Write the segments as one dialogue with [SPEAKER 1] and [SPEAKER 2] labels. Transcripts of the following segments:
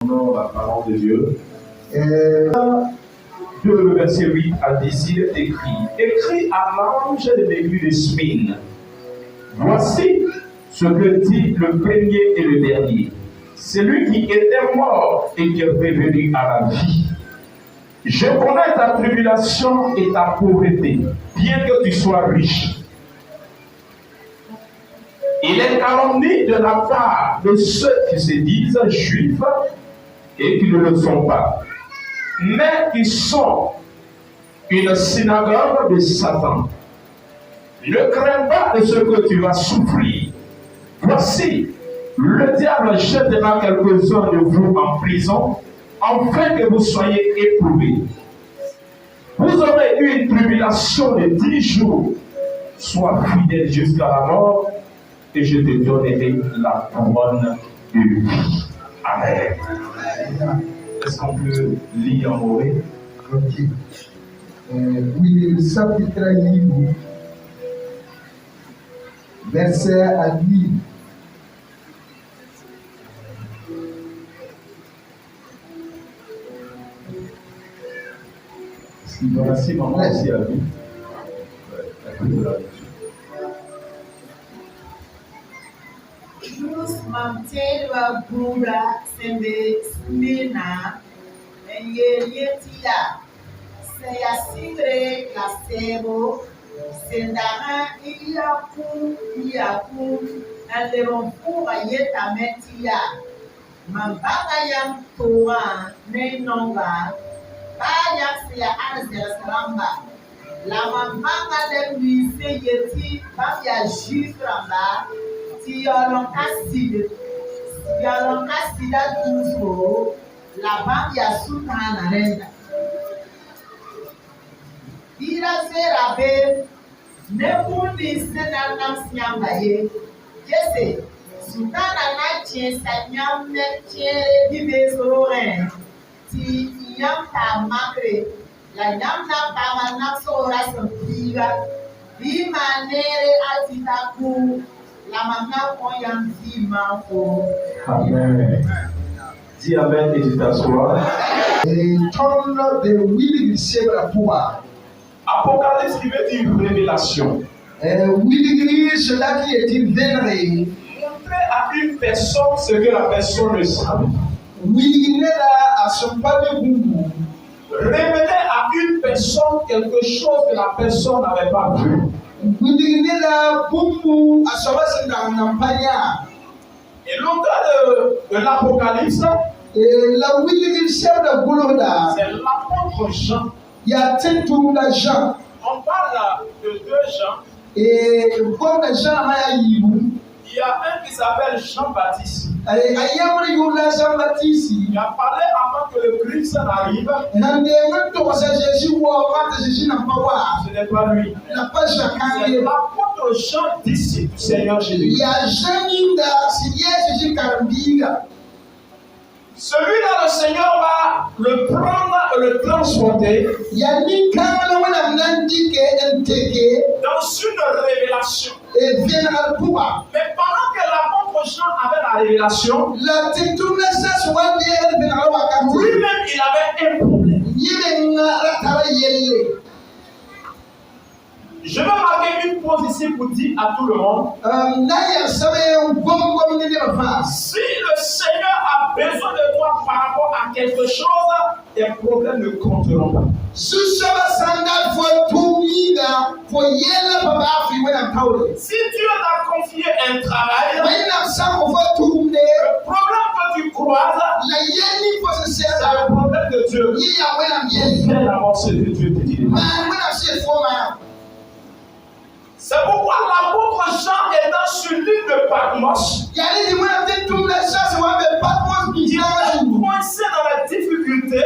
[SPEAKER 1] Prenons la parole de Dieu. Le verset 8 à 10, il est écrit à l'ange de l'église de Smyrne. Voici ce que dit le premier et le dernier. Celui qui était mort et qui est revenu à la vie. Je connais ta tribulation et ta pauvreté, bien que tu sois riche. Il est calomnie de la part de ceux qui se disent juifs et qui ne le sont pas, mais qui sont une synagogue de Satan. Ne crains pas de ce que tu vas souffrir. Voici, le diable jettera quelques-uns de vous en prison, afin que vous soyez éprouvés. Vous aurez eu une tribulation de 10 jours. Sois fidèle jusqu'à la mort, et je te donnerai la couronne de vie. Amen. Est-ce qu'on peut lire en mauvais?
[SPEAKER 2] Ok. Oui, le chapitre livre, verset à lui.
[SPEAKER 1] Merci, maman, aussi à lui.
[SPEAKER 3] Jus mamtelwa bura sembe smina yetia seya sigre kasebo sendara iyaku alero pura yeta metia mambaka yam toa nenonga baya seya anzera salamba la mambaka de lycée yeti baya jiframba Yalon kasida tuzo la bambia sutana renda. Ira sera be ne mundi sena namsiamba ye. Jese sutana na chie sanyam ne chie bibe sororen. Ti yam ta makre la yam na pama na sora sampiga. Bi manere atitaku. La maman poyam dit manfo.
[SPEAKER 1] Amen. Dis amen et tu t'assois.
[SPEAKER 2] Et tourne de Willy Sera Poua.
[SPEAKER 1] Apocalypse qui veut dire révélation.
[SPEAKER 2] Willy, cela qui est une vénérée.
[SPEAKER 1] Montrer à une personne ce que la personne ne savait.
[SPEAKER 2] Willy n'est là à son pas de boubou.
[SPEAKER 1] Révéler à une personne quelque chose que la personne n'avait pas vu.
[SPEAKER 2] Willy n'est là boubou à savoir si dans l'empire.
[SPEAKER 1] Et l'auteur de l'Apocalypse,
[SPEAKER 2] la Willy chef de Bouloda,
[SPEAKER 1] c'est l'apôtre Jean.
[SPEAKER 2] Il y a tout d'argent.
[SPEAKER 1] On parle de deux Jean.
[SPEAKER 2] Et comme Jean a eu,
[SPEAKER 1] il y a un qui s'appelle Jean-Baptiste.
[SPEAKER 2] Il
[SPEAKER 1] a parlé avant que le Christ n'arrive. Ce n'est pas lui. C'est l'apôtre Jean, disciple du Seigneur Jésus. Celui-là, le Seigneur va le prendre et le transporter dans une révélation. Mais pendant que l'apôtre Jean avait la révélation, lui-même il avait un problème. Je vais marquer une pause ici pour dire à tout le monde, si le Seigneur a besoin de toi par rapport à quelque chose, tes problèmes ne compteront pas. Si Dieu t'a confié un travail, le problème que tu croises, c'est le problème de Dieu. Fais d'abord ce que Dieu te dit. C'est pourquoi l'apôtre Jean étant sur l'île de Patmos, il est coincé dans la difficulté.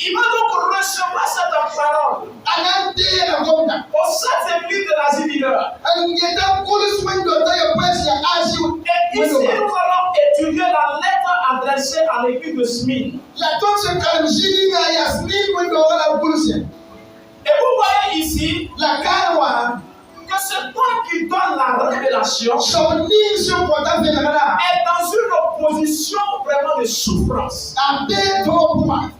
[SPEAKER 1] Il va donc recevoir cette parole au sein de l'île de l'Asie mineure. Et ici, nous allons étudier la lettre adressée à l'église de Smyrne. Et vous voyez ici que que cet homme qui donne la révélation
[SPEAKER 2] Sɔɔni se kɔta fɛ nana.
[SPEAKER 1] est dans une position vraiment de souffrance.
[SPEAKER 2] A bɛɛ tɔgɔ kuma.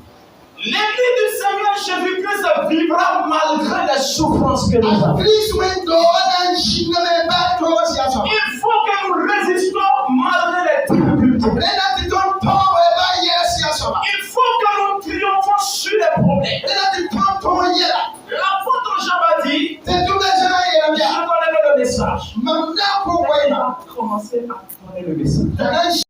[SPEAKER 1] L'église du Seigneur Jésus-Christ vivra malgré les souffrances que nous
[SPEAKER 2] A
[SPEAKER 1] avons.
[SPEAKER 2] Kristu bɛ dɔɔna nsi nɛmɛ ba tɔgɔ si a sɔrɔ.
[SPEAKER 1] Il faut que nous résistons malgré les difficultés.
[SPEAKER 2] Lena ti tɔn tɔn wɛ ba yɛrɛ si a sɔrɔ.
[SPEAKER 1] Il faut que nous triomphons sur les problèmes.
[SPEAKER 2] Lena ti tɔn tɔn yɛrɛ.
[SPEAKER 1] L'apôtre Jean m'a dit,
[SPEAKER 2] Tɛ tu bɛ sɛnɛ yɛrɛ
[SPEAKER 1] je
[SPEAKER 2] biya.
[SPEAKER 1] connais le message.
[SPEAKER 2] Mamina ko bɔ yen
[SPEAKER 1] Il
[SPEAKER 2] na.
[SPEAKER 1] a commencé à donner le message.
[SPEAKER 2] Kana